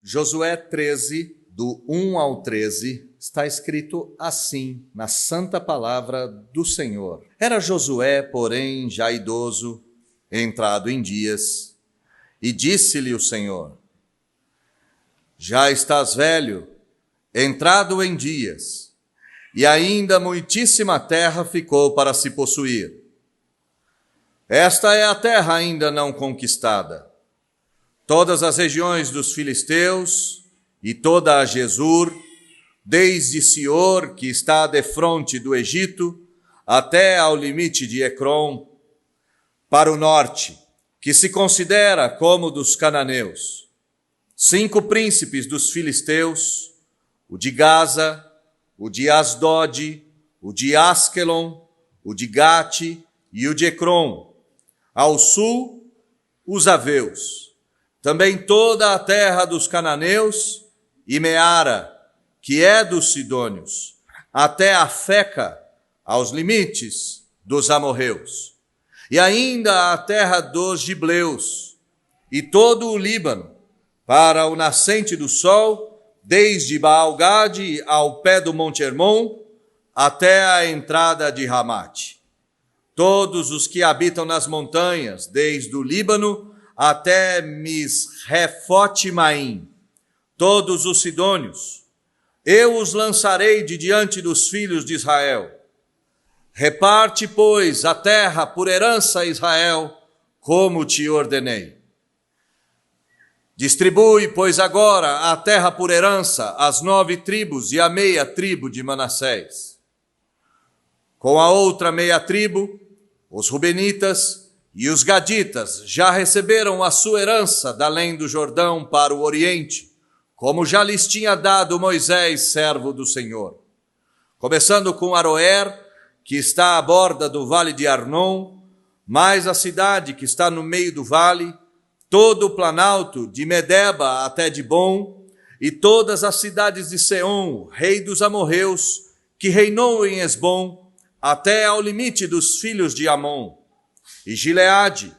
Josué 13, do 1 ao 13, está escrito assim na santa palavra do Senhor. Era Josué, porém, já idoso, entrado em dias, e disse-lhe o Senhor: já estás velho, entrado em dias, e ainda muitíssima terra ficou para se possuir. Esta é a terra ainda não conquistada. Todas as regiões dos filisteus e toda a Gesur, desde Sior, que está defronte do Egito, até ao limite de Ecrom, para o norte, que se considera como dos cananeus. 5 príncipes dos filisteus, o de Gaza, o de Asdod, o de Askelon, o de Gate e o de Ecrom. Ao sul, os aveus. Também toda a terra dos cananeus e Meara, que é dos sidônios, até a Feca, aos limites dos amorreus. E ainda a terra dos gibleus, e todo o Líbano, para o nascente do sol, desde Baal-Gade ao pé do Monte Hermon, até a entrada de Ramate. Todos os que habitam nas montanhas, desde o Líbano até Misrefote-Maim, todos os sidônios, eu os lançarei de diante dos filhos de Israel. Reparte, pois, a terra por herança a Israel, como te ordenei. Distribui, pois, agora a terra por herança às 9 tribos e a meia tribo de Manassés. Com a outra meia tribo, os Rubenitas e os Gaditas já receberam a sua herança da além do Jordão para o Oriente, como já lhes tinha dado Moisés, servo do Senhor. Começando com Aroer, que está à borda do vale de Arnon, mais a cidade que está no meio do vale, todo o planalto de Medeba até Dibom, e todas as cidades de Seom, rei dos amorreus, que reinou em Esbom, até ao limite dos filhos de Amon, e Gileade,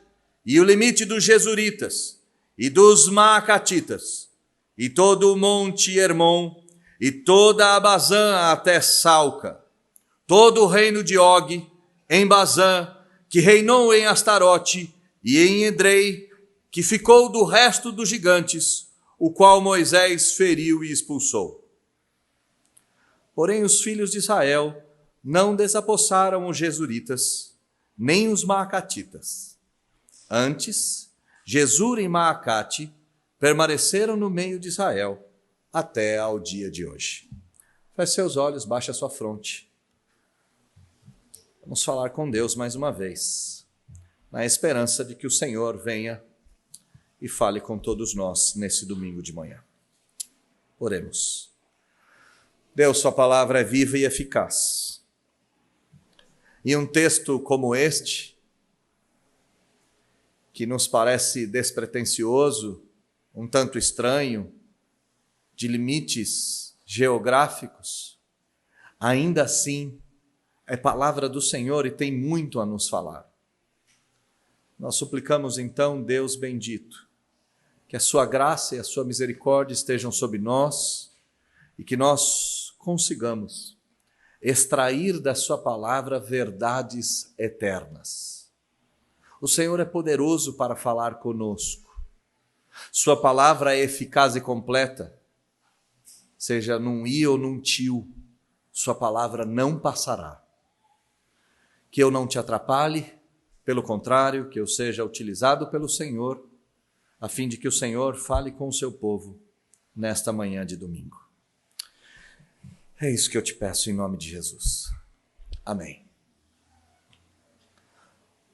e o limite dos Jesuritas, e dos Maacatitas, e todo o monte Hermon, e toda a Bazã até Salca, todo o reino de Og, em Bazã, que reinou em Astarote, e em Edrei, que ficou do resto dos gigantes, o qual Moisés feriu e expulsou. Porém os filhos de Israel não desapossaram os Jesuritas, nem os Maacatitas. Antes, Gesur e Maacate permaneceram no meio de Israel até ao dia de hoje. Feche seus olhos, baixe a sua fronte. Vamos falar com Deus mais uma vez, na esperança de que o Senhor venha e fale com todos nós nesse domingo de manhã. Oremos. Deus, sua palavra é viva e eficaz. E um texto como este, que nos parece despretensioso, um tanto estranho, de limites geográficos, ainda assim é palavra do Senhor e tem muito a nos falar. Nós suplicamos então, Deus bendito, que a sua graça e a sua misericórdia estejam sobre nós e que nós consigamos extrair da sua palavra verdades eternas. O Senhor é poderoso para falar conosco. Sua palavra é eficaz e completa. Seja num i ou num tio, sua palavra não passará. Que eu não te atrapalhe, pelo contrário, que eu seja utilizado pelo Senhor, a fim de que o Senhor fale com o seu povo nesta manhã de domingo. É isso que eu te peço em nome de Jesus. Amém.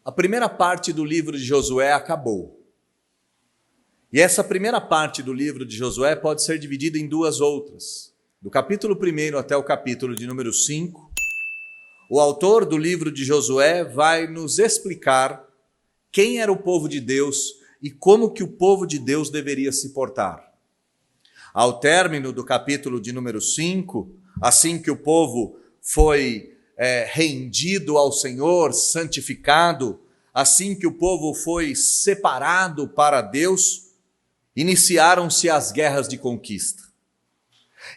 A primeira parte do livro de Josué acabou. E essa primeira parte do livro de Josué pode ser dividida em 2 outras. Do capítulo 1 até o capítulo de número 5, o autor do livro de Josué vai nos explicar quem era o povo de Deus e como que o povo de Deus deveria se portar. Ao término do capítulo de número 5, assim que o povo foi rendido ao Senhor, santificado, assim que o povo foi separado para Deus, iniciaram-se as guerras de conquista.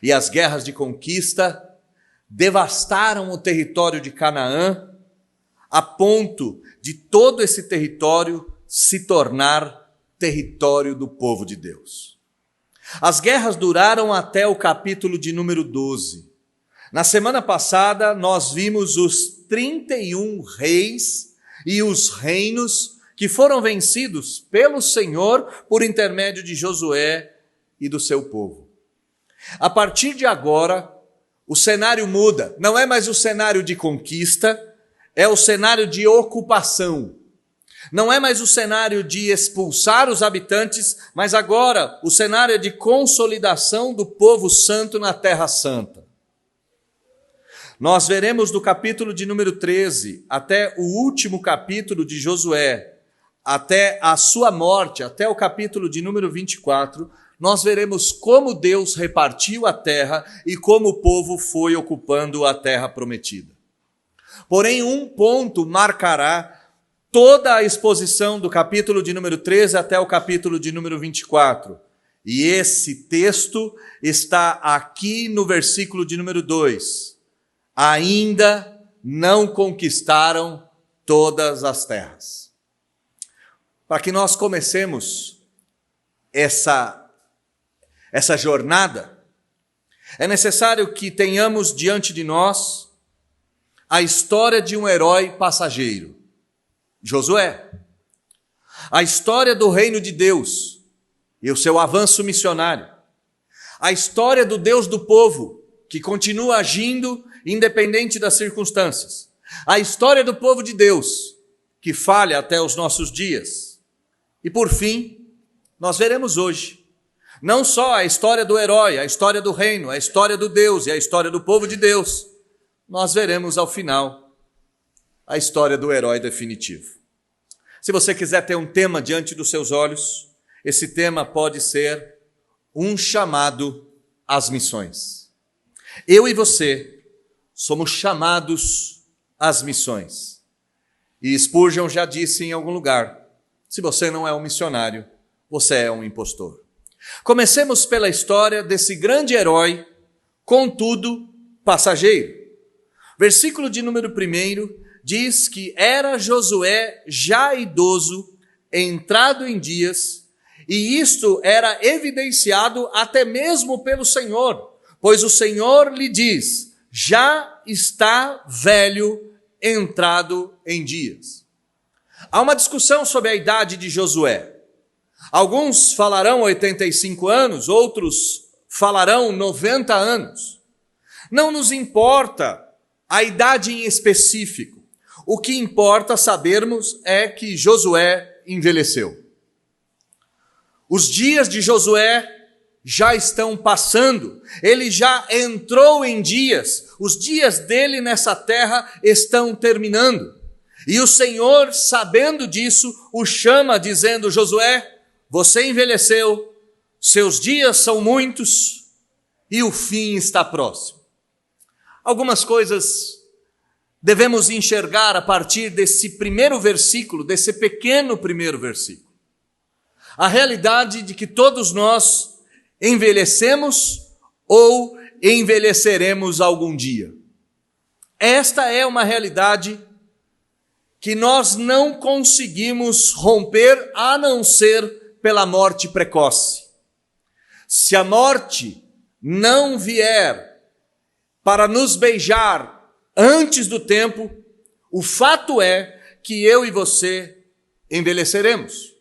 E as guerras de conquista devastaram o território de Canaã, a ponto de todo esse território se tornar território do povo de Deus. As guerras duraram até o capítulo de número 12. Na semana passada, nós vimos os 31 reis e os reinos que foram vencidos pelo Senhor por intermédio de Josué e do seu povo. A partir de agora, o cenário muda. Não é mais o cenário de conquista, é o cenário de ocupação. Não é mais o cenário de expulsar os habitantes, mas agora o cenário é de consolidação do povo santo na Terra Santa. Nós veremos do capítulo de número 13 até o último capítulo de Josué, até a sua morte, até o capítulo de número 24, nós veremos como Deus repartiu a terra e como o povo foi ocupando a terra prometida. Porém, um ponto marcará toda a exposição do capítulo de número 13 até o capítulo de número 24. E esse texto está aqui no versículo de número 2. Ainda não conquistaram todas as terras. Para que nós comecemos essa jornada, é necessário que tenhamos diante de nós a história de um herói passageiro, Josué. A história do reino de Deus e o seu avanço missionário. A história do Deus do povo, que continua agindo independente das circunstâncias. A história do povo de Deus, que falha até os nossos dias. E por fim, nós veremos hoje, não só a história do herói, a história do reino, a história do Deus e a história do povo de Deus, nós veremos ao final a história do herói definitivo. Se você quiser ter um tema diante dos seus olhos, esse tema pode ser um chamado às missões. Eu e você somos chamados às missões. E Spurgeon já disse em algum lugar, se você não é um missionário, você é um impostor. Comecemos pela história desse grande herói, contudo passageiro. Versículo de número 1 diz que era Josué já idoso, entrado em dias, e isto era evidenciado até mesmo pelo Senhor, pois o Senhor lhe diz, já está velho, entrado em dias. Há uma discussão sobre a idade de Josué. Alguns falarão 85 anos, outros falarão 90 anos. Não nos importa a idade em específico. O que importa sabermos é que Josué envelheceu. Os dias de Josué já estão passando, ele já entrou em dias, os dias dele nessa terra estão terminando. E o Senhor, sabendo disso, o chama dizendo, Josué, você envelheceu, seus dias são muitos e o fim está próximo. Algumas coisas devemos enxergar a partir desse primeiro versículo, desse pequeno primeiro versículo. A realidade de que todos nós envelhecemos ou envelheceremos algum dia. Esta é uma realidade que nós não conseguimos romper a não ser pela morte precoce. Se a morte não vier para nos beijar antes do tempo, o fato é que eu e você envelheceremos.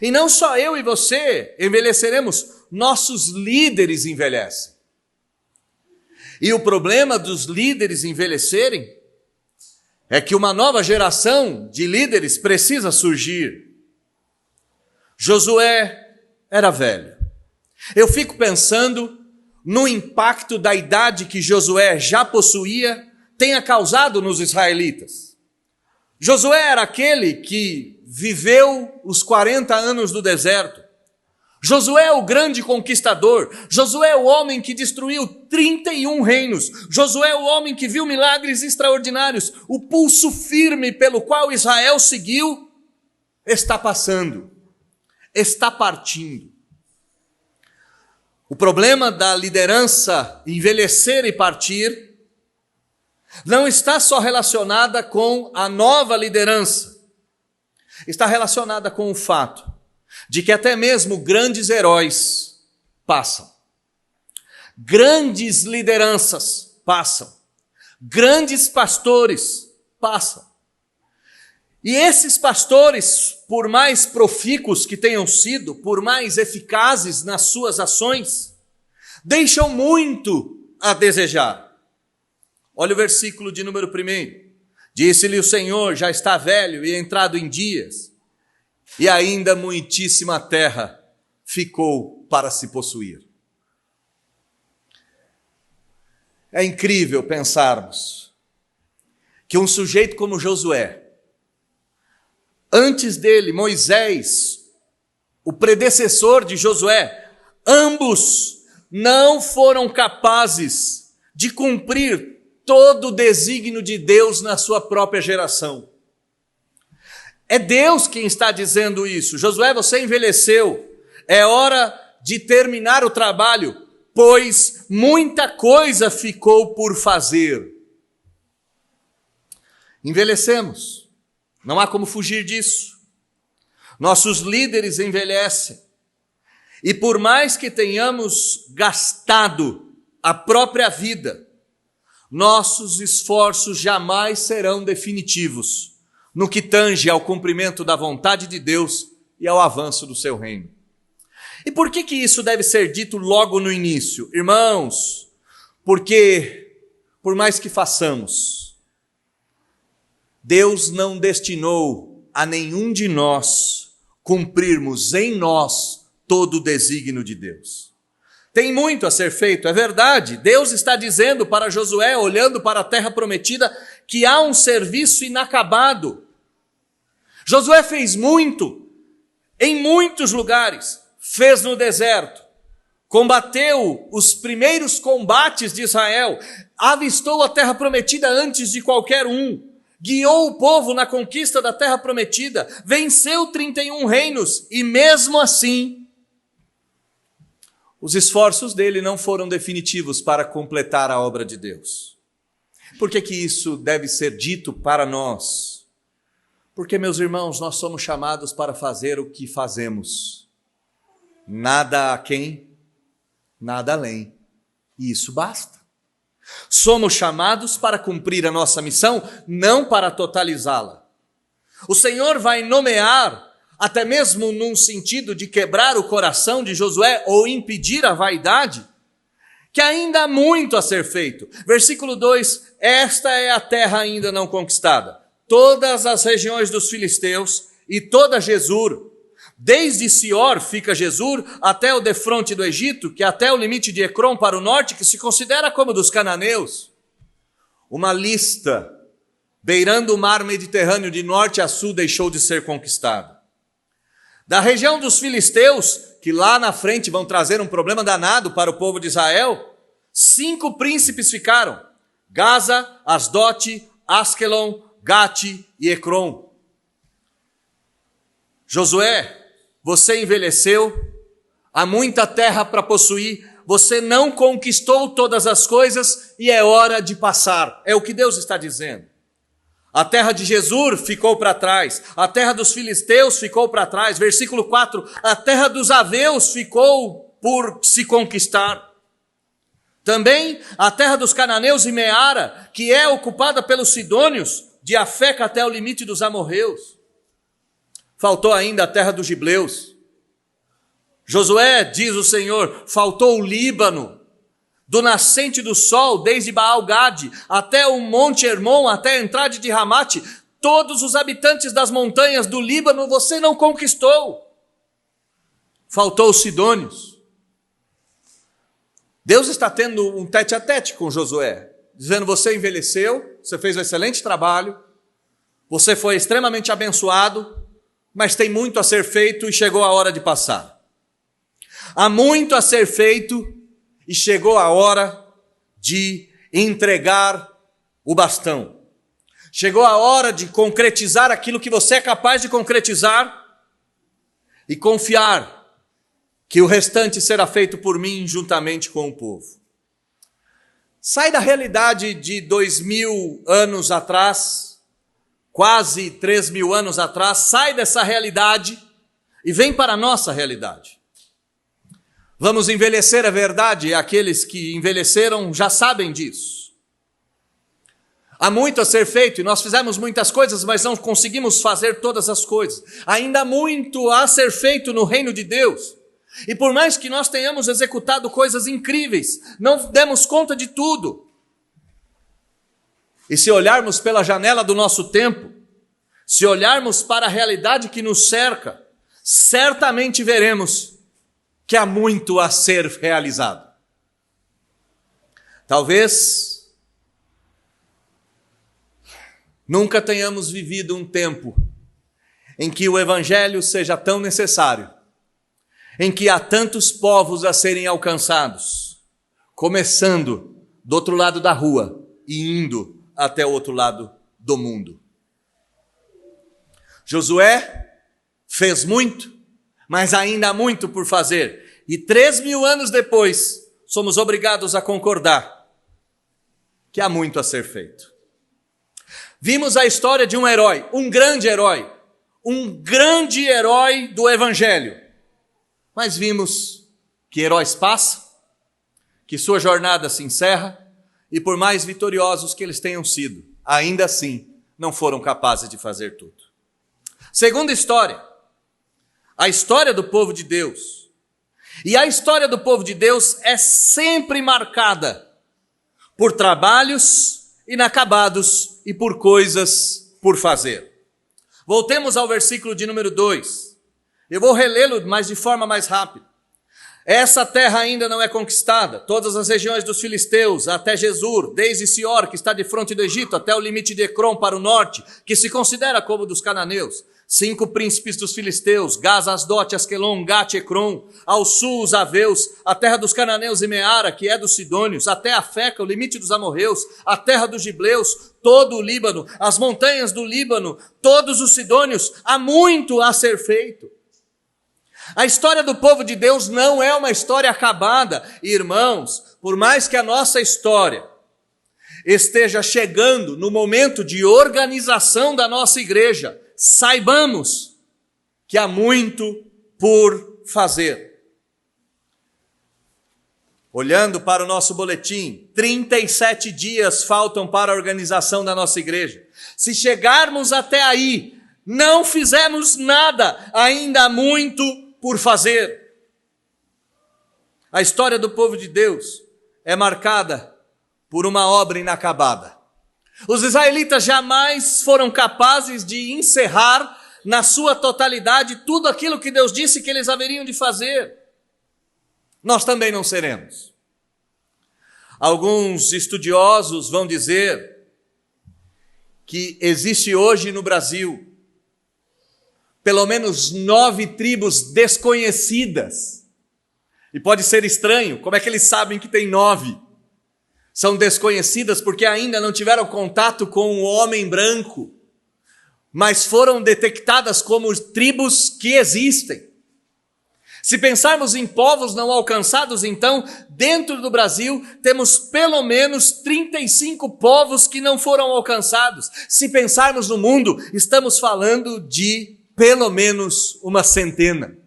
E não só eu e você envelheceremos, nossos líderes envelhecem. E o problema dos líderes envelhecerem é que uma nova geração de líderes precisa surgir. Josué era velho. Eu fico pensando no impacto da idade que Josué já possuía tenha causado nos israelitas. Josué era aquele que viveu os 40 anos do deserto. Josué é o grande conquistador. Josué é o homem que destruiu 31 reinos. Josué é o homem que viu milagres extraordinários. O pulso firme pelo qual Israel seguiu está passando, está partindo. O problema da liderança envelhecer e partir não está só relacionada com a nova liderança, está relacionada com o fato de que até mesmo grandes heróis passam, grandes lideranças passam, grandes pastores passam. E esses pastores, por mais profícuos que tenham sido, por mais eficazes nas suas ações, deixam muito a desejar. Olha o versículo de número 1. Disse-lhe o Senhor: já está velho e entrado em dias, e ainda muitíssima terra ficou para se possuir. É incrível pensarmos que um sujeito como Josué, antes dele, Moisés, o predecessor de Josué, ambos não foram capazes de cumprir todo o desígnio de Deus na sua própria geração. É Deus quem está dizendo isso. Josué, você envelheceu, é hora de terminar o trabalho, pois muita coisa ficou por fazer. Envelhecemos, não há como fugir disso. Nossos líderes envelhecem, e por mais que tenhamos gastado a própria vida, nossos esforços jamais serão definitivos no que tange ao cumprimento da vontade de Deus e ao avanço do seu reino. E por que isso deve ser dito logo no início? Irmãos, porque por mais que façamos, Deus não destinou a nenhum de nós cumprirmos em nós todo o desígnio de Deus. Tem muito a ser feito, é verdade. Deus está dizendo para Josué, olhando para a terra prometida, que há um serviço inacabado. Josué fez muito, em muitos lugares, fez no deserto, combateu os primeiros combates de Israel, avistou a terra prometida antes de qualquer um, guiou o povo na conquista da terra prometida, venceu 31 reinos e mesmo assim, os esforços dele não foram definitivos para completar a obra de Deus. Por que isso deve ser dito para nós? Porque, meus irmãos, nós somos chamados para fazer o que fazemos. Nada aquém, nada além. E isso basta. Somos chamados para cumprir a nossa missão, não para totalizá-la. O Senhor vai nomear, até mesmo num sentido de quebrar o coração de Josué ou impedir a vaidade, que ainda há muito a ser feito. Versículo 2, esta é a terra ainda não conquistada. Todas as regiões dos filisteus e toda Gesur, desde Sior fica Gesur até o defronte do Egito, que é até o limite de Ecrom para o norte, que se considera como dos cananeus. Uma lista, beirando o mar Mediterrâneo de norte a sul, deixou de ser conquistada. Da região dos filisteus, que lá na frente vão trazer um problema danado para o povo de Israel, 5 príncipes ficaram: Gaza, Asdote, Askelon, Gate e Ecrom. Josué, você envelheceu, há muita terra para possuir, você não conquistou todas as coisas e é hora de passar. É o que Deus está dizendo. A terra de Gesur ficou para trás, a terra dos filisteus ficou para trás. Versículo 4, a terra dos aveus ficou por se conquistar. Também a terra dos cananeus e Meara, que é ocupada pelos sidônios, de Afeca até o limite dos amorreus. Faltou ainda a terra dos gibleus. Josué, diz o Senhor, faltou o Líbano, do nascente do sol, desde Baal-Gade, até o monte Hermon, até a entrada de Ramate, todos os habitantes das montanhas do Líbano você não conquistou. Faltou os sidônios. Deus está tendo um tete-a-tete com Josué, dizendo: você envelheceu, você fez um excelente trabalho, você foi extremamente abençoado, mas tem muito a ser feito e chegou a hora de passar. Há muito a ser feito e chegou a hora de entregar o bastão. Chegou a hora de concretizar aquilo que você é capaz de concretizar e confiar que o restante será feito por mim juntamente com o povo. Sai da realidade de 2000 anos atrás, quase 3000 anos atrás, sai dessa realidade e vem para a nossa realidade. Vamos envelhecer, é verdade, e aqueles que envelheceram já sabem disso. Há muito a ser feito e nós fizemos muitas coisas, mas não conseguimos fazer todas as coisas. Ainda há muito a ser feito no reino de Deus. E por mais que nós tenhamos executado coisas incríveis, não demos conta de tudo. E se olharmos pela janela do nosso tempo, se olharmos para a realidade que nos cerca, certamente veremos que há muito a ser realizado. Talvez nunca tenhamos vivido um tempo em que o evangelho seja tão necessário, em que há tantos povos a serem alcançados, começando do outro lado da rua e indo até o outro lado do mundo. Josué fez muito, mas ainda há muito por fazer. E 3000 anos depois, somos obrigados a concordar que há muito a ser feito. Vimos a história de um herói um grande herói do evangelho. Mas vimos que heróis passam, que sua jornada se encerra, e por mais vitoriosos que eles tenham sido, ainda assim não foram capazes de fazer tudo. Segunda história, a história do povo de Deus. E a história do povo de Deus é sempre marcada por trabalhos inacabados e por coisas por fazer. Voltemos ao versículo de número 2. Eu vou relê-lo, mas de forma mais rápida. Essa terra ainda não é conquistada, todas as regiões dos filisteus, até Jesur, desde Sior, que está de fronte do Egito, até o limite de Ecrom para o norte, que se considera como dos cananeus. 5 príncipes dos filisteus, Gaza, Asdote, Asquelon, Gate, Ecrom, ao sul os aveus, a terra dos cananeus e Meara, que é dos sidônios, até a Feca, o limite dos amorreus, a terra dos gibleus, todo o Líbano, as montanhas do Líbano, todos os sidônios. Há muito a ser feito. A história do povo de Deus não é uma história acabada. Irmãos, por mais que a nossa história esteja chegando no momento de organização da nossa igreja, saibamos que há muito por fazer. Olhando para o nosso boletim, 37 dias faltam para a organização da nossa igreja. Se chegarmos até aí, não fizemos nada, ainda há muito por fazer. A história do povo de Deus é marcada por uma obra inacabada. Os israelitas jamais foram capazes de encerrar na sua totalidade tudo aquilo que Deus disse que eles haveriam de fazer. Nós também não seremos. Alguns estudiosos vão dizer que existe hoje no Brasil pelo menos 9 tribos desconhecidas. E pode ser estranho, como é que eles sabem que tem 9? São desconhecidas porque ainda não tiveram contato com o homem branco, mas foram detectadas como tribos que existem. Se pensarmos em povos não alcançados, então, dentro do Brasil, temos pelo menos 35 povos que não foram alcançados. Se pensarmos no mundo, estamos falando de pelo menos uma centena.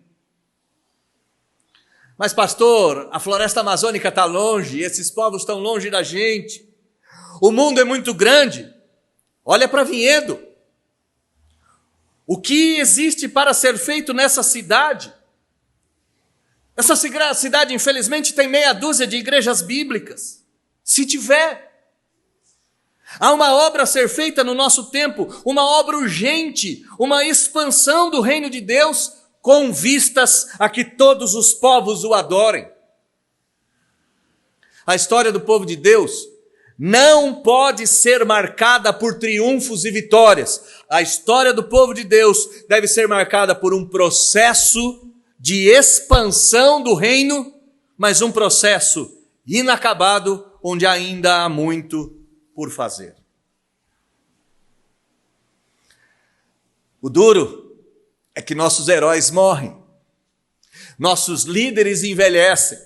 Mas pastor, a floresta amazônica está longe, esses povos estão longe da gente. O mundo é muito grande. Olha para Vinhedo. O que existe para ser feito nessa cidade? Essa cidade, infelizmente, tem meia dúzia de igrejas bíblicas. Se tiver. Há uma obra a ser feita no nosso tempo, uma obra urgente, uma expansão do reino de Deus, com vistas a que todos os povos o adorem. A história do povo de Deus não pode ser marcada por triunfos e vitórias. A história do povo de Deus deve ser marcada por um processo de expansão do reino, mas um processo inacabado, onde ainda há muito por fazer. O duro é que nossos heróis morrem. nossos líderes envelhecem.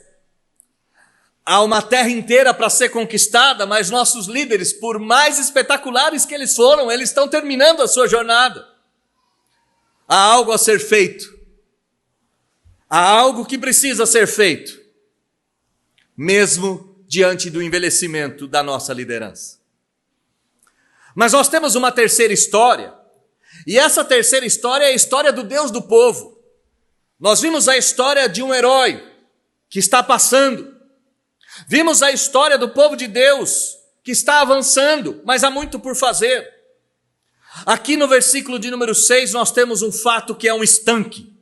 Há uma terra inteira para ser conquistada, mas nossos líderes, por mais espetaculares que eles foram, eles estão terminando a sua jornada. Há algo a ser feito. Há algo que precisa ser feito, mesmo diante do envelhecimento da nossa liderança. Mas nós temos uma terceira história, e essa terceira história é a história do Deus do povo. Nós vimos a história de um herói que está passando. Vimos a história do povo de Deus que está avançando, mas há muito por fazer. Aqui no versículo de número 6 nós temos um fato que é um estanque,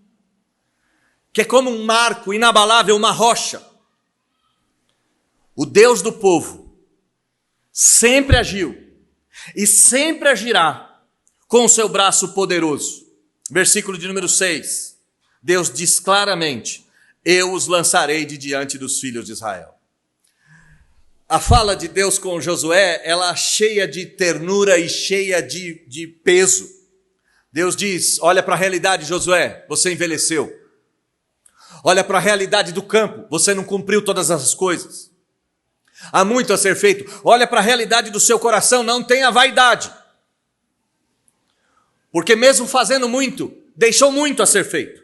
que é como um marco inabalável, uma rocha. O Deus do povo sempre agiu e sempre agirá com o seu braço poderoso. Versículo de número 6, Deus diz claramente: eu os lançarei de diante dos filhos de Israel. A fala de Deus com Josué, ela é cheia de ternura e cheia de peso. Deus diz: olha para a realidade, Josué, você envelheceu. Olha para a realidade do campo, você não cumpriu todas as coisas. Há muito a ser feito. Olha para a realidade do seu coração, não tenha vaidade. Porque mesmo fazendo muito, deixou muito a ser feito.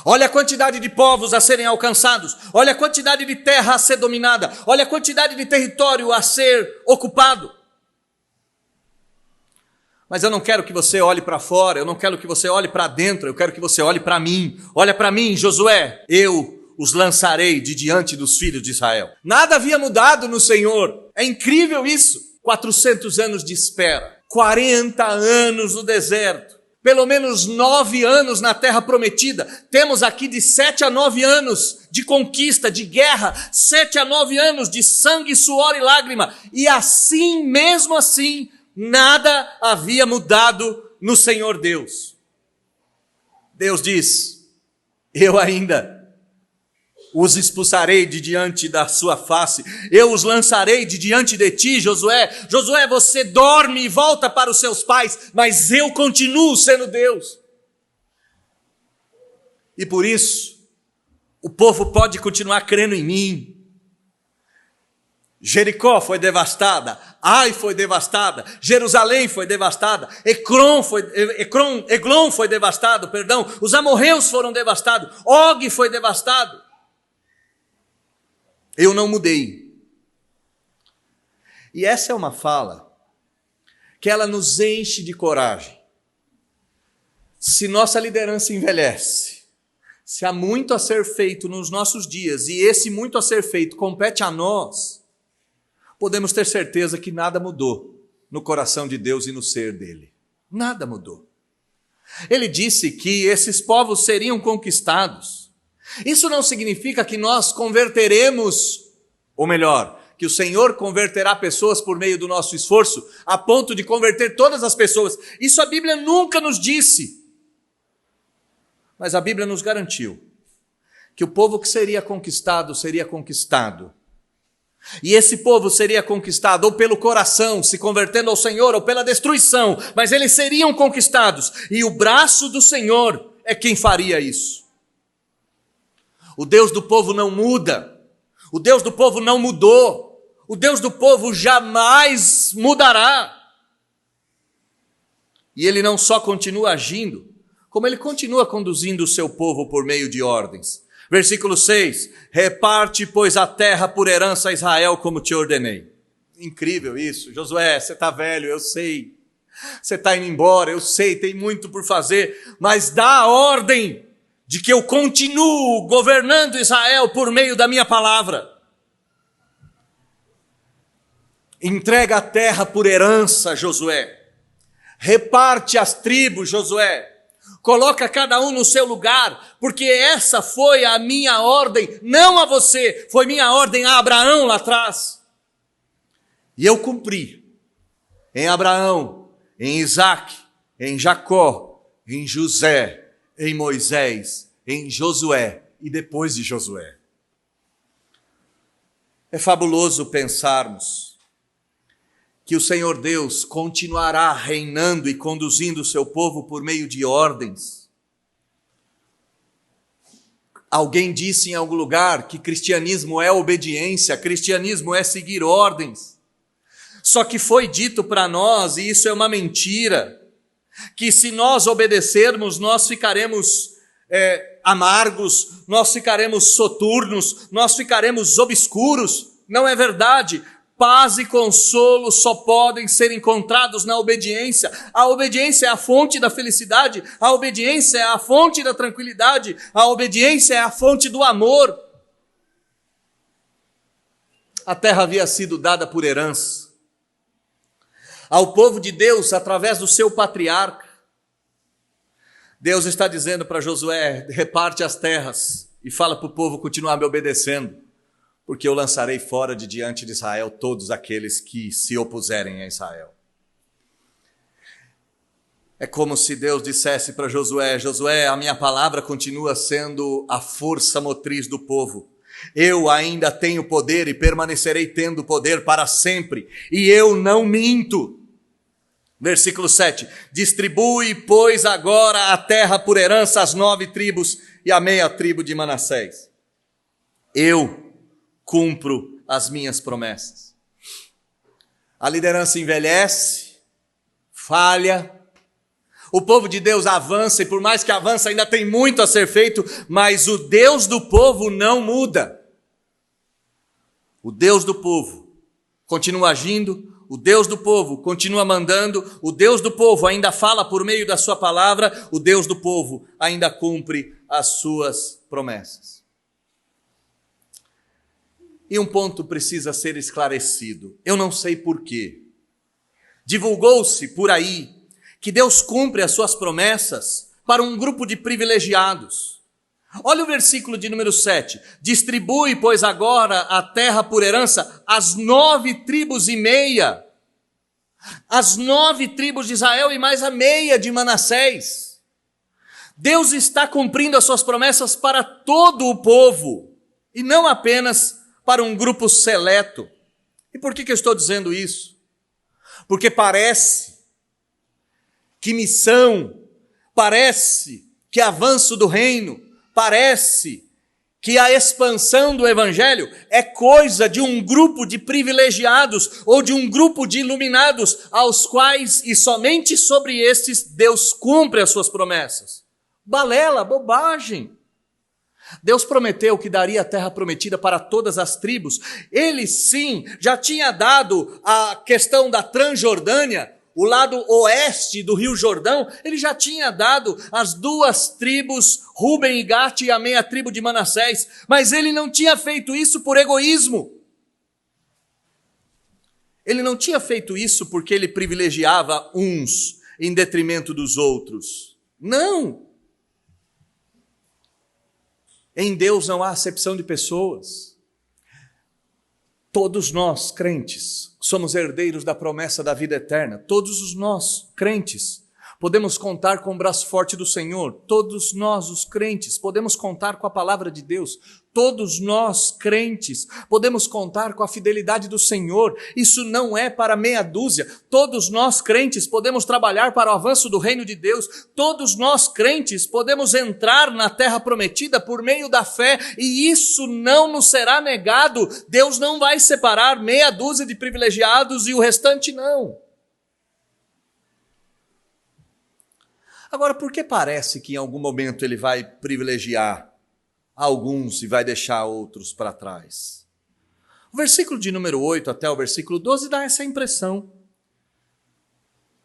Olha a quantidade de povos a serem alcançados. Olha a quantidade de terra a ser dominada. Olha a quantidade de território a ser ocupado. Mas eu não quero que você olhe para fora, eu não quero que você olhe para dentro, eu quero que você olhe para mim. Olha para mim, Josué, eu os lançarei de diante dos filhos de Israel. Nada havia mudado no Senhor. É incrível isso. 400 anos de espera, 40 anos no deserto, pelo menos 9 anos na terra prometida. Temos aqui de 7 a 9 anos de conquista, de guerra, 7 a 9 anos de sangue, suor e lágrima. E assim, mesmo assim, nada havia mudado no Senhor Deus. Deus diz: eu ainda os expulsarei de diante da sua face, eu os lançarei de diante de ti, Josué. Josué, você dorme e volta para os seus pais, mas eu continuo sendo Deus. E por isso, o povo pode continuar crendo em mim. Jericó foi devastada, Ai foi devastada, Jerusalém foi devastada, Eglon foi devastado, os amorreus foram devastados, Og foi devastado. Eu não mudei. E essa é uma fala que ela nos enche de coragem. Se nossa liderança envelhece, se há muito a ser feito nos nossos dias, e esse muito a ser feito compete a nós, podemos ter certeza que nada mudou no coração de Deus e no ser dele. Nada mudou. Ele disse que esses povos seriam conquistados. Isso não significa que nós converteremos, ou melhor, que o Senhor converterá pessoas por meio do nosso esforço, a ponto de converter todas as pessoas. Isso a Bíblia nunca nos disse. Mas a Bíblia nos garantiu que o povo que seria conquistado. E esse povo seria conquistado ou pelo coração, se convertendo ao Senhor, ou pela destruição, mas eles seriam conquistados. E o braço do Senhor é quem faria isso. O Deus do povo não muda. O Deus do povo não mudou. O Deus do povo jamais mudará. E ele não só continua agindo, como ele continua conduzindo o seu povo por meio de ordens. Versículo 6, reparte, pois, a terra por herança a Israel, como te ordenei. Incrível isso. Josué, você está velho, eu sei. Você está indo embora, eu sei, tem muito por fazer, mas dá a ordem de que eu continuo governando Israel por meio da minha palavra. Entrega a terra por herança, Josué. Reparte as tribos, Josué. Coloca cada um no seu lugar, porque essa foi a minha ordem, não a você, foi minha ordem a Abraão lá atrás. E eu cumpri em Abraão, em Isaque, em Jacó, em José, em Moisés, em Josué e depois de Josué. É fabuloso pensarmos que o Senhor Deus continuará reinando e conduzindo o seu povo por meio de ordens. Alguém disse em algum lugar que cristianismo é obediência, cristianismo é seguir ordens. Só que foi dito para nós, e isso é uma mentira, que se nós obedecermos, nós ficaremos amargos, nós ficaremos soturnos, nós ficaremos obscuros. Não é verdade. Paz e consolo só podem ser encontrados na obediência. A obediência é a fonte da felicidade, a obediência é a fonte da tranquilidade, a obediência é a fonte do amor. A terra havia sido dada por herança ao povo de Deus através do seu patriarca. Deus está dizendo para Josué: reparte as terras e fala para o povo continuar me obedecendo, porque eu lançarei fora de diante de Israel todos aqueles que se opuserem a Israel. É como se Deus dissesse para Josué: Josué, a minha palavra continua sendo a força motriz do povo. Eu ainda tenho poder e permanecerei tendo poder para sempre, e eu não minto. Versículo 7, distribui, pois, agora a terra por herança às 9 tribos e à meia tribo de Manassés. Eu cumpro as minhas promessas. A liderança envelhece, falha, o povo de Deus avança, e por mais que avança ainda tem muito a ser feito, mas o Deus do povo não muda. O Deus do povo continua agindo, o Deus do povo continua mandando, o Deus do povo ainda fala por meio da sua palavra, o Deus do povo ainda cumpre as suas promessas. E um ponto precisa ser esclarecido. Eu não sei porquê. Divulgou-se por aí que Deus cumpre as suas promessas para um grupo de privilegiados. Olha o versículo de número 7. Distribui, pois, agora a terra por herança às 9 tribos e meia. As 9 tribos de Israel e mais a meia de Manassés. Deus está cumprindo as suas promessas para todo o povo, e não apenas para um grupo seleto. E por que eu estou dizendo isso? Porque parece que missão, parece que avanço do reino, parece que a expansão do evangelho é coisa de um grupo de privilegiados ou de um grupo de iluminados aos quais e somente sobre estes Deus cumpre as suas promessas. Balela, bobagem. Deus prometeu que daria a terra prometida para todas as tribos. Ele sim já tinha dado a questão da Transjordânia, o lado oeste do Rio Jordão. Ele já tinha dado as 2 tribos, Ruben e Gade, e a meia tribo de Manassés, mas ele não tinha feito isso por egoísmo. Ele não tinha feito isso porque ele privilegiava uns em detrimento dos outros. Não! Em Deus não há acepção de pessoas. Todos nós, crentes, somos herdeiros da promessa da vida eterna. Todos os nós, crentes, podemos contar com o braço forte do Senhor. Todos nós, os crentes, podemos contar com a palavra de Deus. Todos nós, crentes, podemos contar com a fidelidade do Senhor. Isso não é para meia dúzia. Todos nós, crentes, podemos trabalhar para o avanço do reino de Deus. Todos nós, crentes, podemos entrar na terra prometida por meio da fé, e isso não nos será negado. Deus não vai separar meia dúzia de privilegiados e o restante não. Agora, por que parece que em algum momento ele vai privilegiar alguns e vai deixar outros para trás? O versículo de número 8 até o versículo 12 dá essa impressão.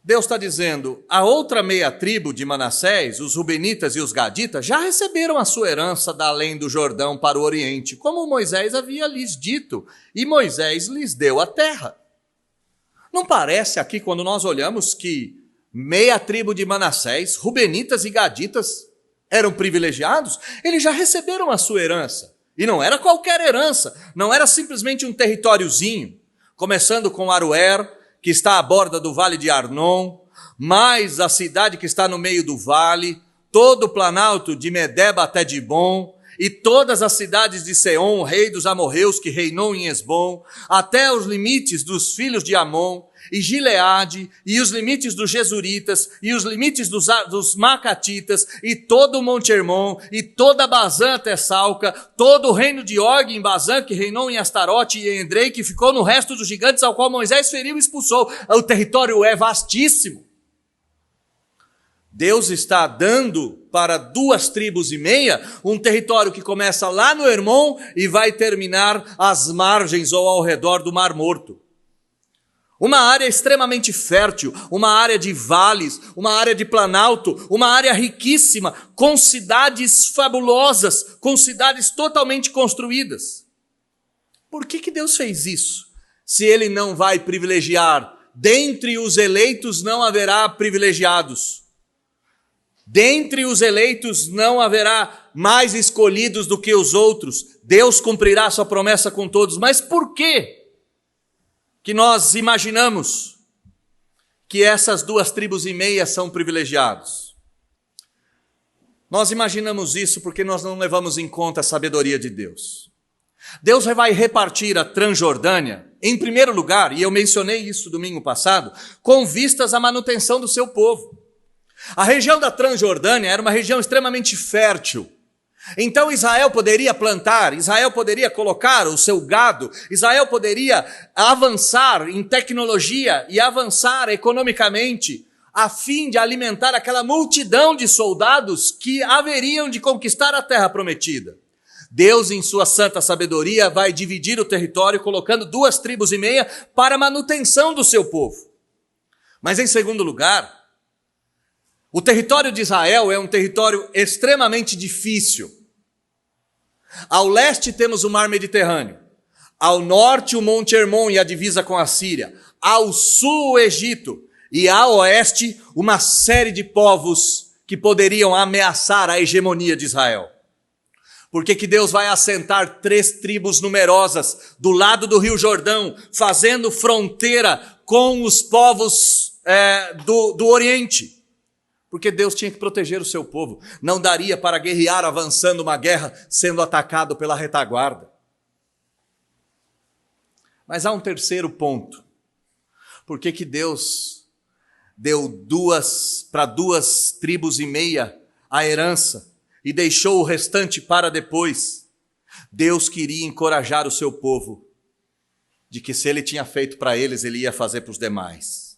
Deus está dizendo: a outra meia tribo de Manassés, os Rubenitas e os Gaditas, já receberam a sua herança da além do Jordão para o Oriente, como Moisés havia lhes dito, e Moisés lhes deu a terra. Não parece aqui, quando nós olhamos, que meia tribo de Manassés, Rubenitas e Gaditas eram privilegiados? Eles já receberam a sua herança. E não era qualquer herança, não era simplesmente um territóriozinho, começando com Aroer, que está à borda do vale de Arnon, mais a cidade que está no meio do vale, todo o planalto de Medeba até Dibon, e todas as cidades de Seom, rei dos amorreus, que reinou em Hesbom, até os limites dos filhos de Amon, e Gileade, e os limites dos Jesuritas, e os limites dos Macatitas, e todo o Monte Hermon, e toda Bazã até Salca, todo o reino de Og em Bazã, que reinou em Astarote e em Edrei, que ficou no resto dos gigantes ao qual Moisés feriu e expulsou. O território é vastíssimo. Deus está dando para 2,5 tribos um território que começa lá no Hermon e vai terminar às margens ou ao redor do Mar Morto. Uma área extremamente fértil, uma área de vales, uma área de planalto, uma área riquíssima, com cidades fabulosas, com cidades totalmente construídas. Por que Deus fez isso? Se Ele não vai privilegiar, dentre os eleitos não haverá privilegiados. Dentre os eleitos não haverá mais escolhidos do que os outros. Deus cumprirá sua promessa com todos. Mas por quê que nós imaginamos que essas 2,5 tribos são privilegiados? Nós imaginamos isso porque nós não levamos em conta a sabedoria de Deus. Deus vai repartir a Transjordânia, em primeiro lugar, e eu mencionei isso domingo passado, com vistas à manutenção do seu povo. A região da Transjordânia era uma região extremamente fértil. Então Israel poderia plantar, Israel poderia colocar o seu gado, Israel poderia avançar em tecnologia e avançar economicamente, a fim de alimentar aquela multidão de soldados que haveriam de conquistar a terra prometida. Deus, em sua santa sabedoria, vai dividir o território, colocando 2,5 tribos para a manutenção do seu povo. Mas em segundo lugar, o território de Israel é um território extremamente difícil. Ao leste temos o mar Mediterrâneo, ao norte o Monte Hermon e a divisa com a Síria, ao sul o Egito e ao oeste uma série de povos que poderiam ameaçar a hegemonia de Israel. Por que Deus vai assentar 3 tribos numerosas do lado do Rio Jordão, fazendo fronteira com os povos do Oriente? Porque Deus tinha que proteger o seu povo. Não daria para guerrear avançando uma guerra, sendo atacado pela retaguarda. Mas há um terceiro ponto. Por que Deus deu 2,5 tribos a herança e deixou o restante para depois? Deus queria encorajar o seu povo de que se Ele tinha feito para eles, Ele ia fazer para os demais.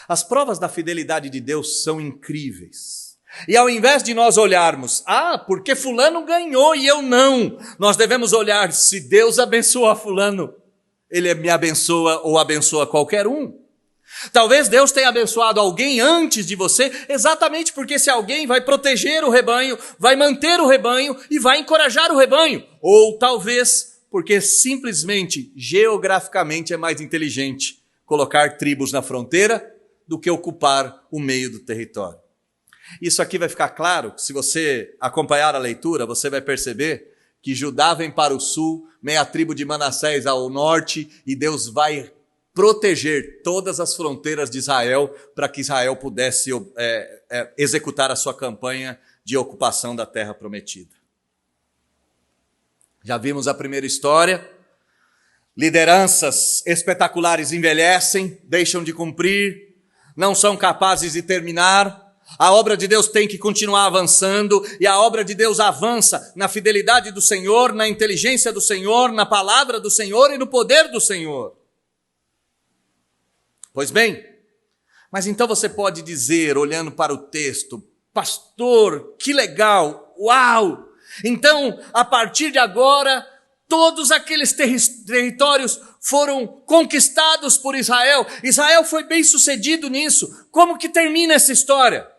As provas da fidelidade de Deus são incríveis. E ao invés de nós olharmos, porque fulano ganhou e eu não, nós devemos olhar, se Deus abençoou a fulano, Ele me abençoa ou abençoa qualquer um. Talvez Deus tenha abençoado alguém antes de você, exatamente porque esse alguém vai proteger o rebanho, vai manter o rebanho e vai encorajar o rebanho. Ou talvez porque simplesmente, geograficamente é mais inteligente colocar tribos na fronteira do que ocupar o meio do território. Isso aqui vai ficar claro, se você acompanhar a leitura, você vai perceber que Judá vem para o sul, meia tribo de Manassés ao norte, e Deus vai proteger todas as fronteiras de Israel para que Israel pudesse executar a sua campanha de ocupação da terra prometida. Já vimos a primeira história. Lideranças espetaculares envelhecem, deixam de cumprir, não são capazes de terminar. A obra de Deus tem que continuar avançando, e a obra de Deus avança na fidelidade do Senhor, na inteligência do Senhor, na palavra do Senhor e no poder do Senhor. Pois bem, mas então você pode dizer, olhando para o texto, pastor, que legal, uau! Então, a partir de agora, todos aqueles territórios foram conquistados por Israel. Israel foi bem sucedido nisso. Como que termina essa história?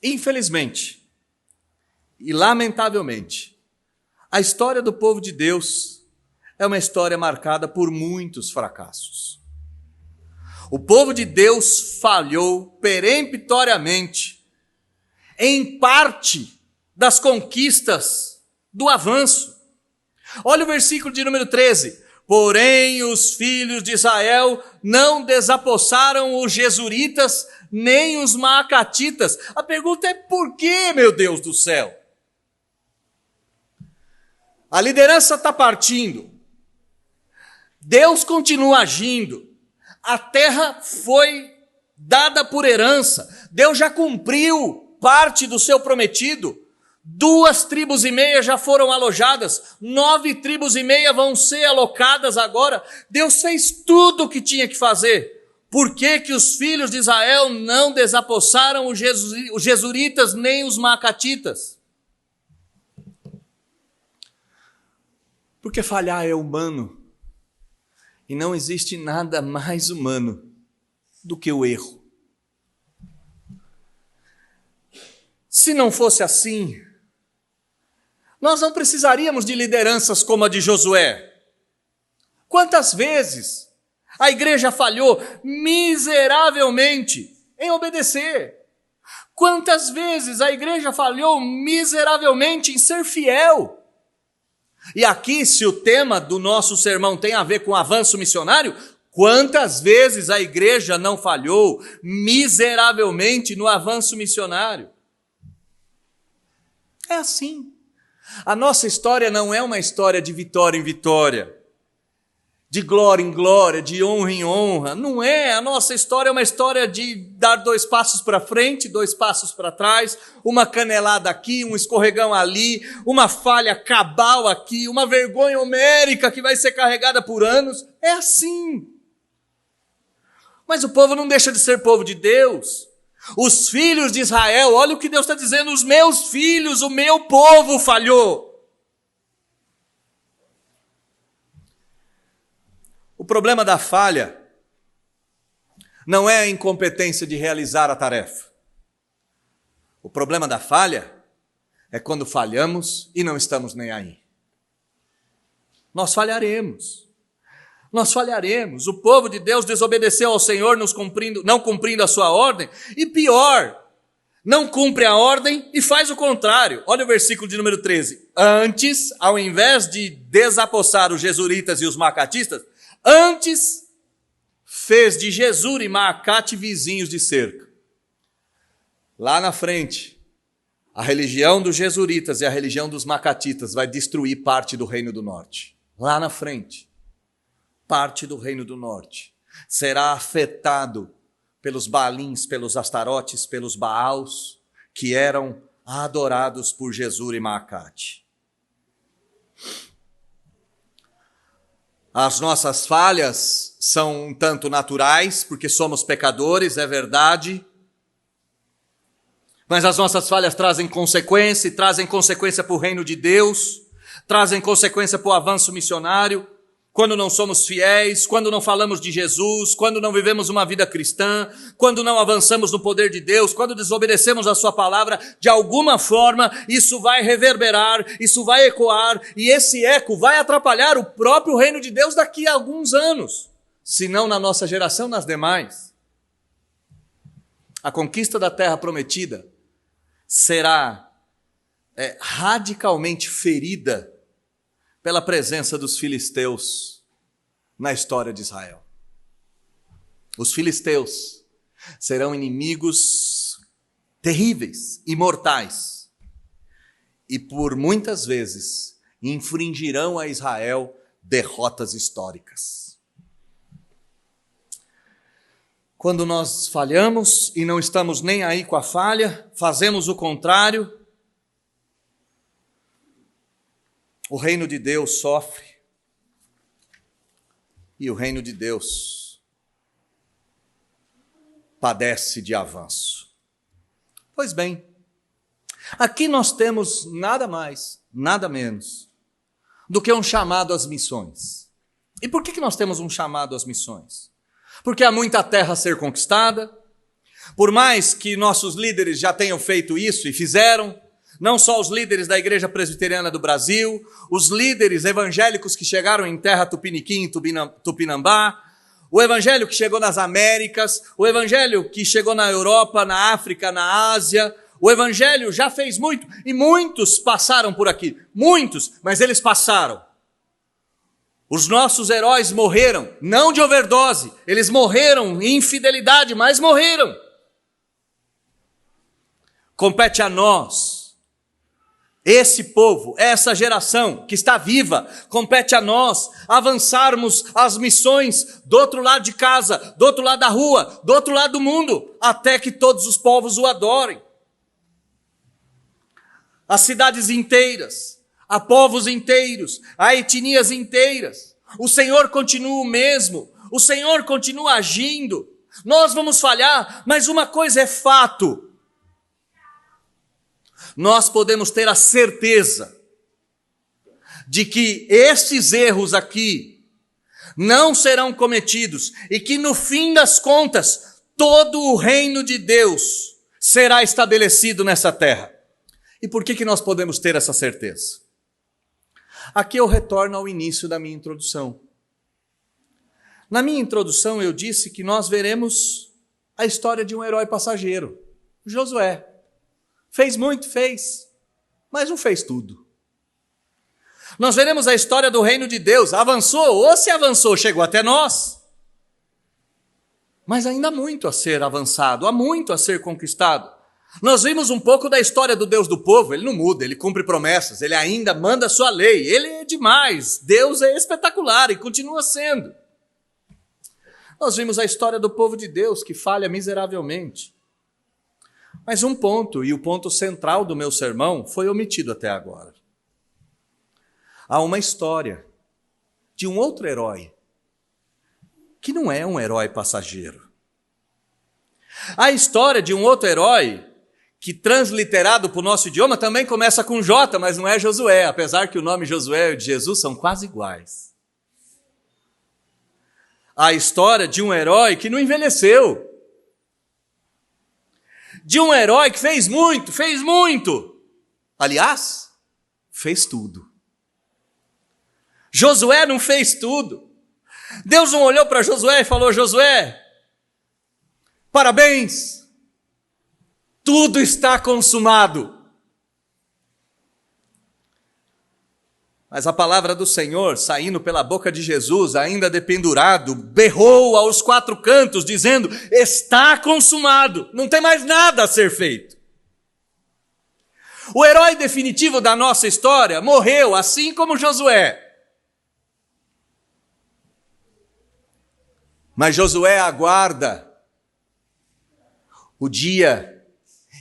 Infelizmente e lamentavelmente, a história do povo de Deus é uma história marcada por muitos fracassos. O povo de Deus falhou peremptoriamente em parte das conquistas do avanço. Olha o versículo de número 13. Porém, os filhos de Israel não desapossaram os jesuritas, nem os maacatitas. A pergunta é por quê, meu Deus do céu? A liderança está partindo. Deus continua agindo. A terra foi dada por herança. Deus já cumpriu parte do seu prometido. 2,5 tribos já foram alojadas. 9,5 tribos vão ser alocadas agora. Deus fez tudo o que tinha que fazer. Por que que os filhos de Israel não desapossaram os jesuritas nem os maacatitas? Porque falhar é humano. E não existe nada mais humano do que o erro. Se não fosse assim, nós não precisaríamos de lideranças como a de Josué. Quantas vezes a igreja falhou miseravelmente em obedecer? Quantas vezes a igreja falhou miseravelmente em ser fiel? E aqui, se o tema do nosso sermão tem a ver com avanço missionário, quantas vezes a igreja não falhou miseravelmente no avanço missionário? É assim. A nossa história não é uma história de vitória em vitória, de glória em glória, de honra em honra. Não é. A nossa história é uma história de dar 2 passos para frente, 2 passos para trás, uma canelada aqui, um escorregão ali, uma falha cabal aqui, uma vergonha homérica que vai ser carregada por anos. É assim. Mas o povo não deixa de ser povo de Deus. Os filhos de Israel, olha o que Deus está dizendo, os meus filhos, o meu povo falhou. O problema da falha não é a incompetência de realizar a tarefa. O problema da falha é quando falhamos e não estamos nem aí. Nós falharemos. Nós falharemos. O povo de Deus desobedeceu ao Senhor, não cumprindo a sua ordem, e pior, não cumpre a ordem e faz o contrário. Olha o versículo de número 13. Antes, ao invés de desapossar os jesuritas e os maacatistas, antes fez de Jesur e Maacate vizinhos de cerca. Lá na frente, a religião dos jesuritas e a religião dos maacatitas vai destruir parte do reino do norte. Lá na frente. Parte do reino do norte será afetado pelos Baalins, pelos Astarotes, pelos Baals, que eram adorados por Jesur e Maacate. As nossas falhas são um tanto naturais, porque somos pecadores, é verdade. Mas as nossas falhas trazem consequência, e trazem consequência para o reino de Deus, trazem consequência para o avanço missionário. Quando não somos fiéis, quando não falamos de Jesus, quando não vivemos uma vida cristã, quando não avançamos no poder de Deus, quando desobedecemos a sua palavra, de alguma forma isso vai reverberar, isso vai ecoar, e esse eco vai atrapalhar o próprio reino de Deus daqui a alguns anos, se não na nossa geração, nas demais. A conquista da terra prometida será radicalmente ferida pela presença dos filisteus na história de Israel. Os filisteus serão inimigos terríveis e mortais, e por muitas vezes infringirão a Israel derrotas históricas. Quando nós falhamos e não estamos nem aí com a falha, fazemos o contrário, o reino de Deus sofre e o reino de Deus padece de avanço. Pois bem, aqui nós temos nada mais, nada menos do que um chamado às missões. E por que nós temos um chamado às missões? Porque há muita terra a ser conquistada, por mais que nossos líderes já tenham feito isso e fizeram, não só os líderes da Igreja Presbiteriana do Brasil, os líderes evangélicos que chegaram em terra tupiniquim e tupinambá, o evangelho que chegou nas Américas, o evangelho que chegou na Europa, na África, na Ásia, o evangelho já fez muito, e muitos passaram por aqui, muitos, mas eles passaram. Os nossos heróis morreram, não de overdose, eles morreram em infidelidade, mas morreram. compete a nós, esse povo, essa geração que está viva, compete a nós avançarmos as missões do outro lado de casa, do outro lado da rua, do outro lado do mundo, até que todos os povos o adorem. As cidades inteiras, a povos inteiros, a etnias inteiras. O Senhor continua o mesmo, o Senhor continua agindo. Nós vamos falhar, mas uma coisa é fato. Nós podemos ter a certeza de que esses erros aqui não serão cometidos e que no fim das contas todo o reino de Deus será estabelecido nessa terra. E por que nós podemos ter essa certeza? Aqui eu retorno ao início da minha introdução. Na minha introdução eu disse que nós veremos a história de um herói passageiro, Josué. Fez muito, fez, mas não fez tudo. Nós veremos a história do reino de Deus, avançou, ou se avançou, chegou até nós. Mas ainda há muito a ser avançado, há muito a ser conquistado. Nós vimos um pouco da história do Deus do povo, ele não muda, ele cumpre promessas, ele ainda manda a sua lei, ele é demais, Deus é espetacular e continua sendo. Nós vimos a história do povo de Deus que falha miseravelmente. Mas um ponto, e o ponto central do meu sermão, foi omitido até agora. Há uma história de um outro herói, que não é um herói passageiro. A história de um outro herói, que transliterado para o nosso idioma também começa com J, mas não é Josué, apesar que o nome Josué e o de Jesus são quase iguais. A história de um herói que não envelheceu. De um herói que fez muito, fez muito. Aliás, fez tudo. Josué não fez tudo. Deus não olhou para Josué e falou: Josué, parabéns, tudo está consumado. Mas a palavra do Senhor, saindo pela boca de Jesus, ainda dependurado, berrou aos quatro cantos, dizendo: está consumado, não tem mais nada a ser feito. O herói definitivo da nossa história morreu, assim como Josué. Mas Josué aguarda o dia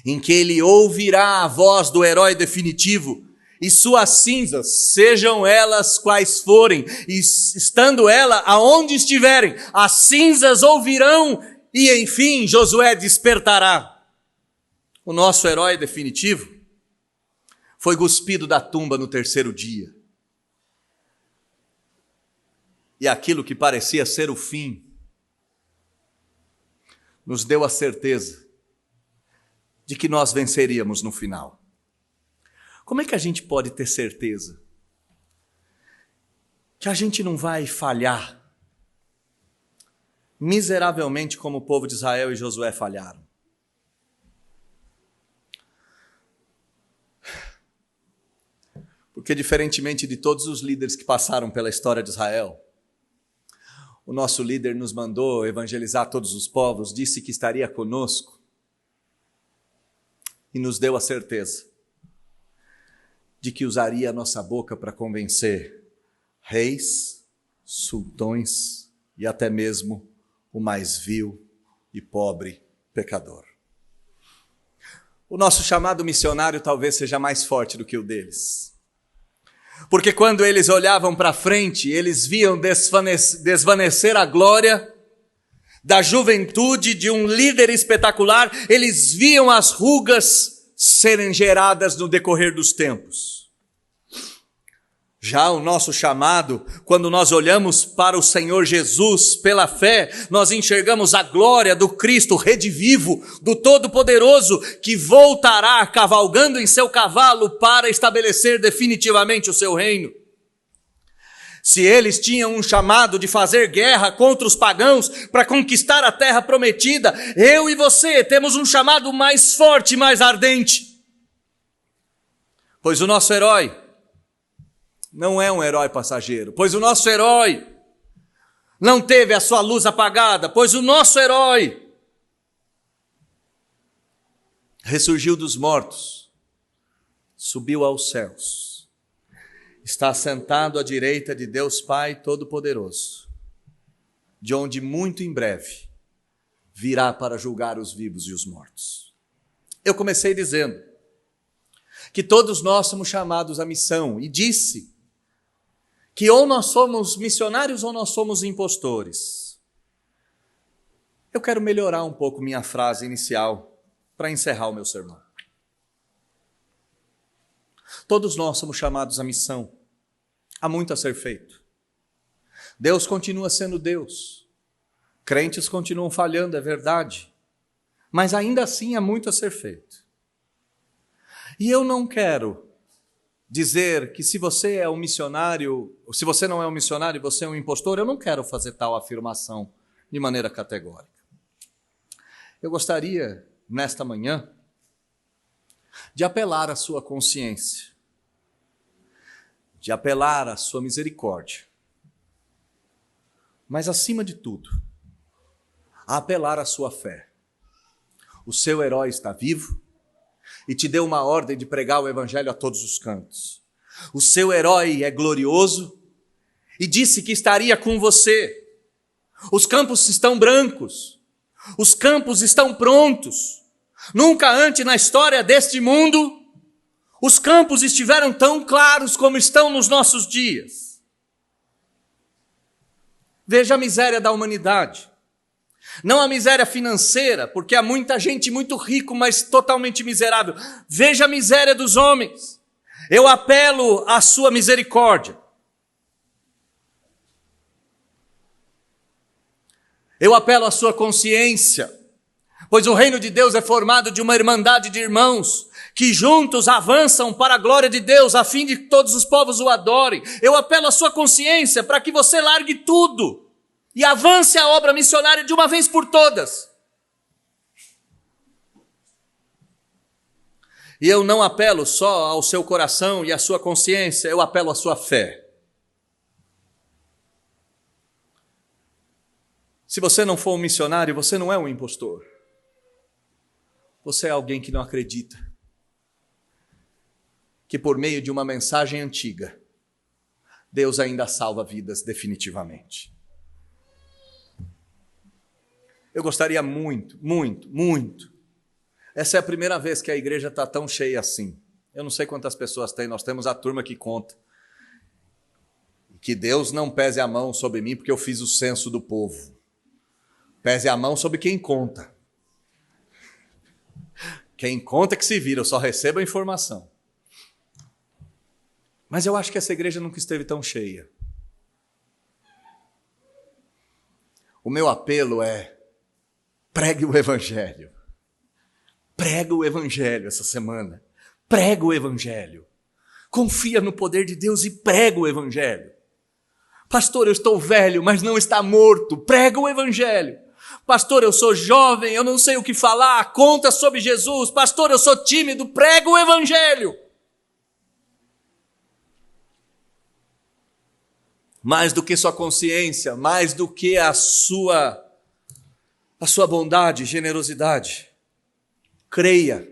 em que ele ouvirá a voz do herói definitivo, e suas cinzas, sejam elas quais forem, e estando ela aonde estiverem, as cinzas ouvirão, e enfim Josué despertará. O nosso herói definitivo foi cuspido da tumba no terceiro dia. E aquilo que parecia ser o fim, nos deu a certeza de que nós venceríamos no final. Como é que a gente pode ter certeza que a gente não vai falhar miseravelmente como o povo de Israel e Josué falharam? Porque diferentemente de todos os líderes que passaram pela história de Israel, o nosso líder nos mandou evangelizar todos os povos, disse que estaria conosco e nos deu a certeza de que usaria a nossa boca para convencer reis, sultões e até mesmo o mais vil e pobre pecador. O nosso chamado missionário talvez seja mais forte do que o deles. Porque quando eles olhavam para frente, eles viam desvanecer a glória da juventude de um líder espetacular, eles viam as rugas serem geradas no decorrer dos tempos. Já o nosso chamado, quando nós olhamos para o Senhor Jesus pela fé, nós enxergamos a glória do Cristo redivivo, do Todo-Poderoso, que voltará cavalgando em seu cavalo para estabelecer definitivamente o seu reino. Se eles tinham um chamado de fazer guerra contra os pagãos para conquistar a terra prometida, eu e você temos um chamado mais forte e mais ardente. Pois o nosso herói não é um herói passageiro, pois o nosso herói não teve a sua luz apagada, pois o nosso herói ressurgiu dos mortos, subiu aos céus, está sentado à direita de Deus Pai Todo-Poderoso, de onde muito em breve virá para julgar os vivos e os mortos. Eu comecei dizendo que todos nós somos chamados à missão e disse que ou nós somos missionários ou nós somos impostores. Eu quero melhorar um pouco minha frase inicial para encerrar o meu sermão. Todos nós somos chamados à missão. Há muito a ser feito. Deus continua sendo Deus. Crentes continuam falhando, é verdade. Mas ainda assim há muito a ser feito. E eu não quero dizer que se você é um missionário, ou se você não é um missionário e você é um impostor, eu não quero fazer tal afirmação de maneira categórica. Eu gostaria, nesta manhã, de apelar à sua consciência, de apelar à sua misericórdia, mas acima de tudo, a apelar à sua fé. O seu herói está vivo e te deu uma ordem de pregar o evangelho a todos os cantos. O seu herói é glorioso e disse que estaria com você. Os campos estão brancos. Os campos estão prontos. Nunca antes na história deste mundo, os campos estiveram tão claros como estão nos nossos dias. Veja a miséria da humanidade. Não a miséria financeira, porque há muita gente muito rica, mas totalmente miserável. Veja a miséria dos homens. Eu apelo à sua misericórdia. Eu apelo à sua consciência, pois o reino de Deus é formado de uma irmandade de irmãos que juntos avançam para a glória de Deus, a fim de que todos os povos o adorem. Eu apelo à sua consciência para que você largue tudo e avance a obra missionária de uma vez por todas. E eu não apelo só ao seu coração e à sua consciência, eu apelo à sua fé. Se você não for um missionário, você não é um impostor. Você é alguém que não acredita que por meio de uma mensagem antiga, Deus ainda salva vidas definitivamente. Eu gostaria muito. Essa é a primeira vez que a igreja está tão cheia assim. Eu não sei quantas pessoas tem, nós temos a turma que conta. Que Deus não pese a mão sobre mim porque eu fiz o censo do povo. Pese a mão sobre quem conta. Quem conta que se vira, eu só recebo a informação. Mas eu acho que essa igreja nunca esteve tão cheia. O meu apelo é: pregue o evangelho. Prega o evangelho essa semana. Prega o evangelho. Confia no poder de Deus e prega o evangelho. Pastor, eu estou velho, mas não está morto. Prega o evangelho. Pastor, eu sou jovem, eu não sei o que falar, conta sobre Jesus. Pastor, eu sou tímido, prega o evangelho. Mais do que sua consciência, mais do que a sua bondade, generosidade. Creia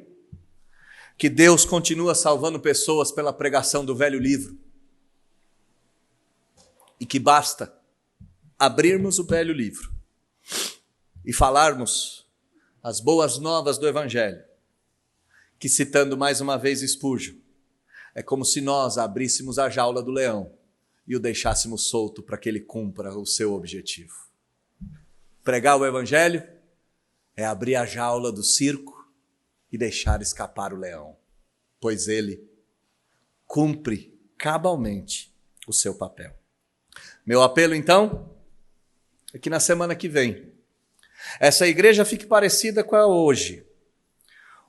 que Deus continua salvando pessoas pela pregação do velho livro. E que basta abrirmos o velho livro e falarmos as boas novas do evangelho, que, citando mais uma vez Spurgeon, é como se nós abríssemos a jaula do leão e o deixássemos solto para que ele cumpra o seu objetivo. Pregar o evangelho é abrir a jaula do circo e deixar escapar o leão, pois ele cumpre cabalmente o seu papel. Meu apelo, então, é que na semana que vem, essa igreja fique parecida com a hoje.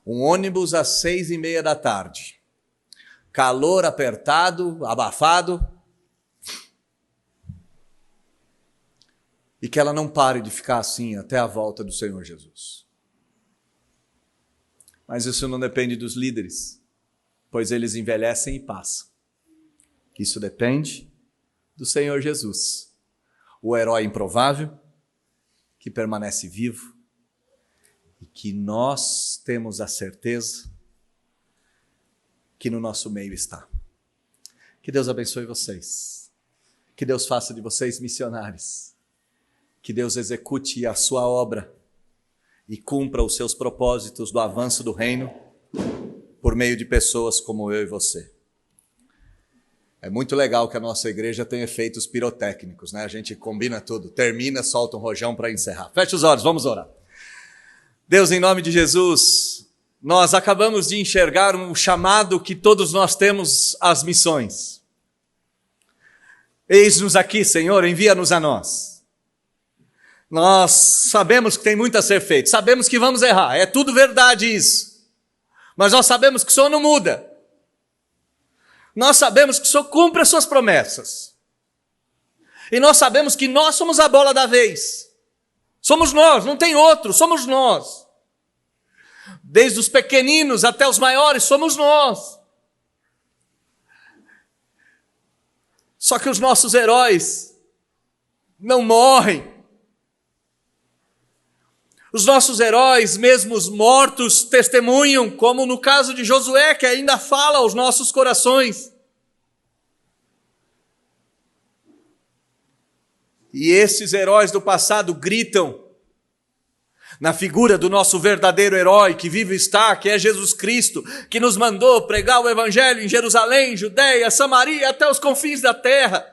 Um ônibus às 6:30 da tarde. Calor apertado, abafado. E que ela não pare de ficar assim até a volta do Senhor Jesus. Mas isso não depende dos líderes, pois eles envelhecem e passam. Isso depende do Senhor Jesus, o herói improvável, que permanece vivo e que nós temos a certeza que no nosso meio está. Que Deus abençoe vocês. Que Deus faça de vocês missionários. Que Deus execute a sua obra e cumpra os seus propósitos do avanço do reino por meio de pessoas como eu e você. É muito legal que a nossa igreja tem efeitos pirotécnicos, né? A gente combina tudo, termina, solta um rojão para encerrar. Feche os olhos, vamos orar. Deus, em nome de Jesus, nós acabamos de enxergar um chamado que todos nós temos às missões. Eis-nos aqui, Senhor, envia-nos a nós. Nós sabemos que tem muito a ser feito, sabemos que vamos errar, é tudo verdade isso. Mas nós sabemos que o Senhor não muda. Nós sabemos que o Senhor cumpre as suas promessas. E nós sabemos que nós somos a bola da vez. Somos nós, não tem outro, somos nós. Desde os pequeninos até os maiores, somos nós. Só que os nossos heróis não morrem. Os nossos heróis, mesmo os mortos, testemunham, como no caso de Josué, que ainda fala aos nossos corações. E esses heróis do passado gritam na figura do nosso verdadeiro herói que vive e está, que é Jesus Cristo, que nos mandou pregar o Evangelho em Jerusalém, Judeia, Samaria, até os confins da terra,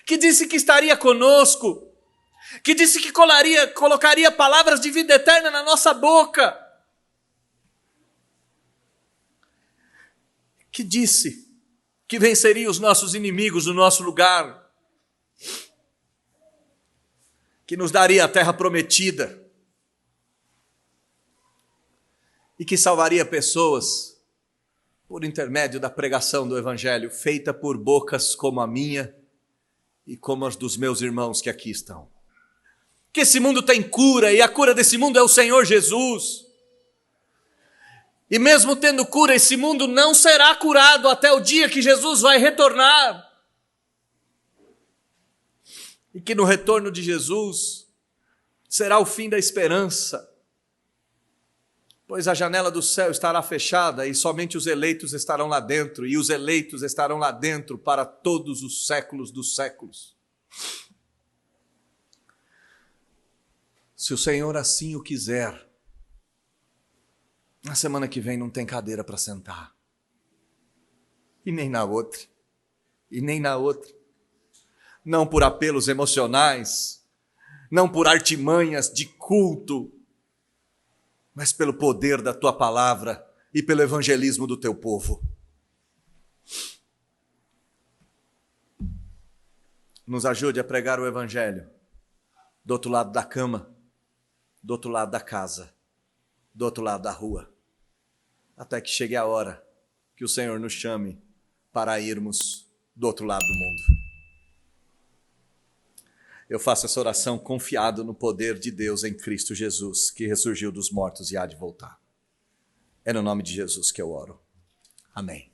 que disse que estaria conosco, que disse que colocaria palavras de vida eterna na nossa boca, que disse que venceria os nossos inimigos no nosso lugar, que nos daria a terra prometida e que salvaria pessoas por intermédio da pregação do Evangelho, feita por bocas como a minha e como as dos meus irmãos que aqui estão. Que esse mundo tem cura, e a cura desse mundo é o Senhor Jesus. E mesmo tendo cura, esse mundo não será curado até o dia que Jesus vai retornar. E que no retorno de Jesus será o fim da esperança, pois a janela do céu estará fechada e somente os eleitos estarão lá dentro, e os eleitos estarão lá dentro para todos os séculos dos séculos. Se o Senhor assim o quiser, na semana que vem não tem cadeira para sentar. E nem na outra. E nem na outra. Não por apelos emocionais, não por artimanhas de culto, mas pelo poder da tua palavra e pelo evangelismo do teu povo. Nos ajude a pregar o evangelho do outro lado da cama, do outro lado da casa, do outro lado da rua, até que chegue a hora que o Senhor nos chame para irmos do outro lado do mundo. Eu faço essa oração confiado no poder de Deus em Cristo Jesus, que ressurgiu dos mortos e há de voltar. É no nome de Jesus que eu oro. Amém.